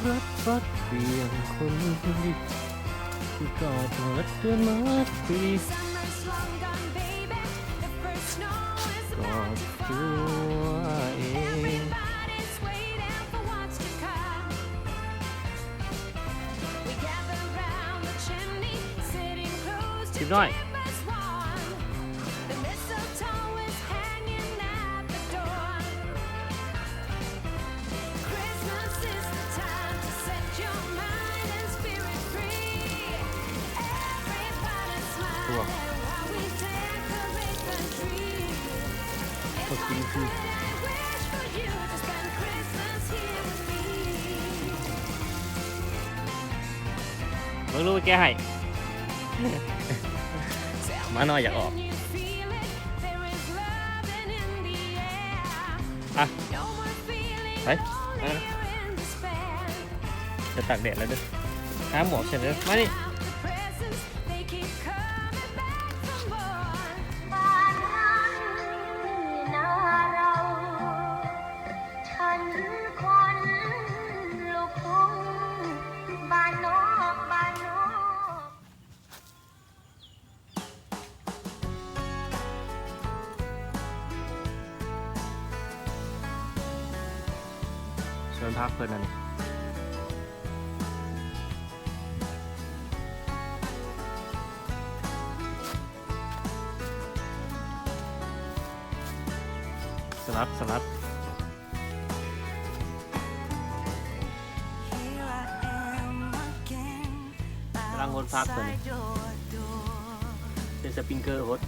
รักฟัดเพียงคนดีที่กอดเธอเดือนมาปีกอดตัวเองชิบน้อยตัวก็กินคือมึงรู้แกให้ มาหน่อยอยากออกอ่ะไปจะตากแดดแล้วด้วยหาหมวกเสร็จแล้วมานี่เชิญพักเพื่อนนั่นสลัดร่างงดพักเพื่อนเป็นสปริงเกอร์ฮด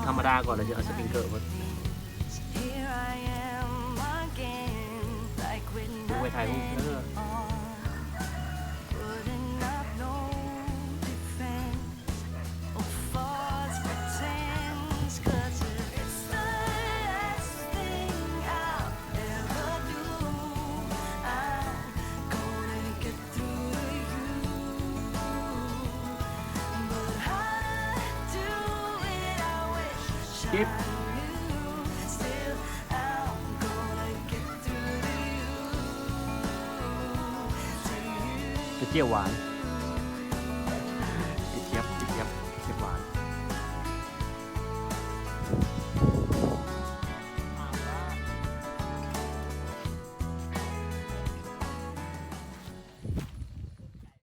ธรรมดาก่อนแล้วจะเอาสปริงเกอร์ฮดดูไปถ่ายรูปกิ๊บเจียวหวาน